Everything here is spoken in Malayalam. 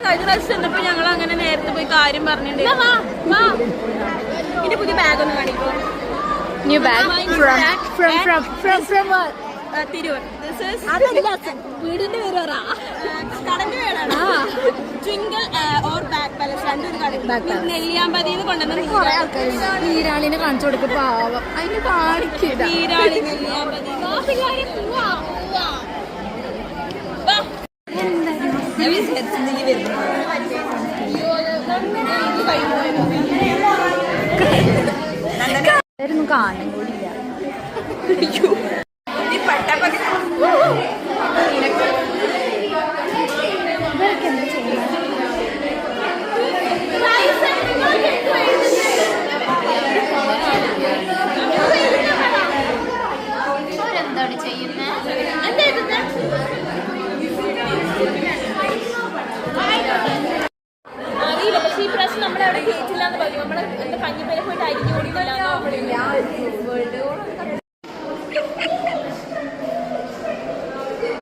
കഴിഞ്ഞ പ്രാവശ്യം ചെന്നപ്പോ ഞങ്ങൾ അങ്ങനെ നേരത്തെ പോയി കാര്യം പറഞ്ഞിട്ടുണ്ട്. എന്റെ പുതിയ ബാഗ് ഒന്ന് കാണിക്കോ? New bag Tirur. വീടിന്റെ പേര് കടന്റെ പേരാണ് ട്വിങ്കിൾ ഓർ ബാക്ക് പാലസ്. രണ്ടൊരു കട നെല്ലിയാമ്പതിന്ന് കൊണ്ടുവന്ന നീരാളിനെ കാണിച്ചു കൊടുക്കും. പാവം അതിന് കാണിക്കില്ല. നീരാളി നെല്ലിയാമ്പതി. കാണാൻ കൂടിയില്ല. എന്താണ് ചെയ്യുന്നത്? അറിയില്ല, പക്ഷെ ഈ പ്രാവശ്യം നമ്മളെ അവിടെ കേട്ടില്ല എന്ന് പറഞ്ഞു. നമ്മളെ എന്താ കഞ്ഞിപ്പേരെ പോയിട്ട് അരിഞ്ഞു